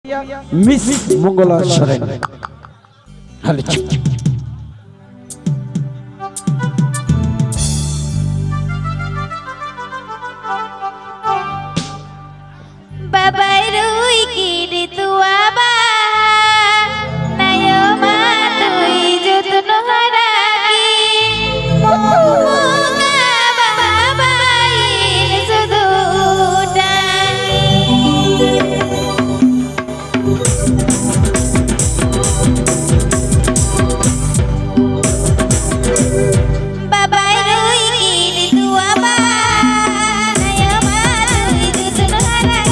miss मंगला सरेन हाले बाबा रुई की तुआ बा नयो मा तुई जो तुनो हरा की मुगा बाबा इन सुदूटा बाबा रुई की तुआ बा नयो मा तुई जो तुनो हरा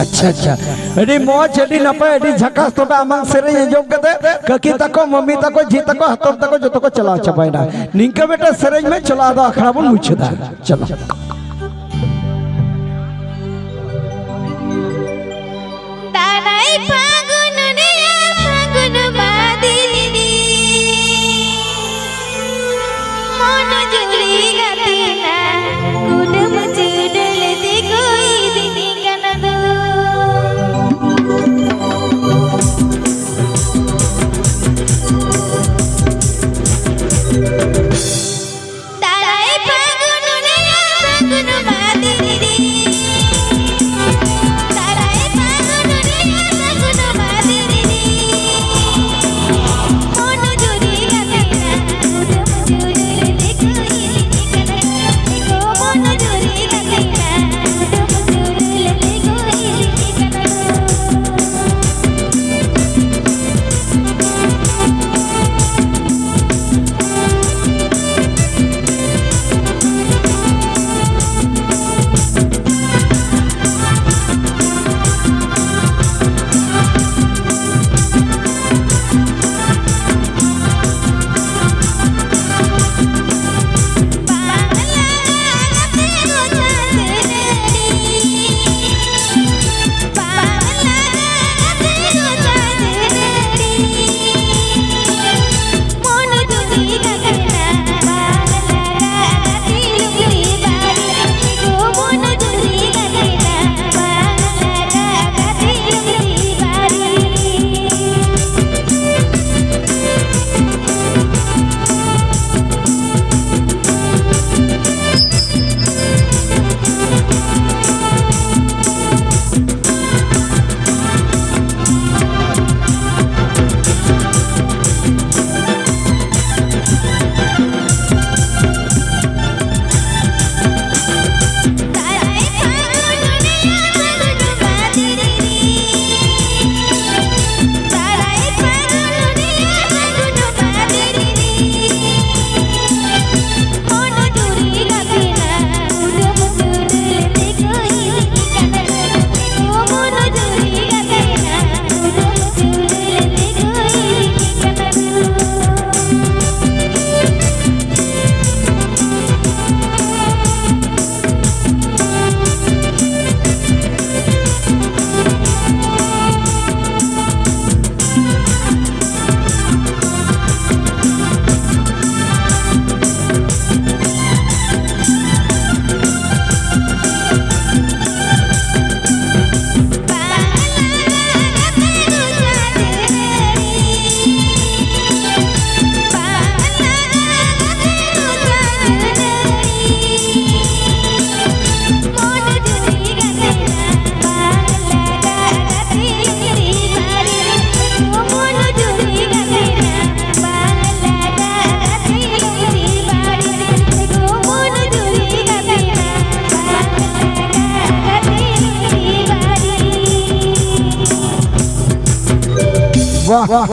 अच्छा अच्छा अड़ी मौज अड़ी नपाय अड़ी झकास तो आमांग सेरें अंजम कते ककी तको मम्मी तको जी तको हतम तको जो तको चला चबाइना निंका बेटा सेरें में चला दो अखड़ा बन मुछदा चलो दानाई फागुन रे फागुन बादिनी मन जुरी गातिना कुडम चुडल दे कोई दिनी कनदो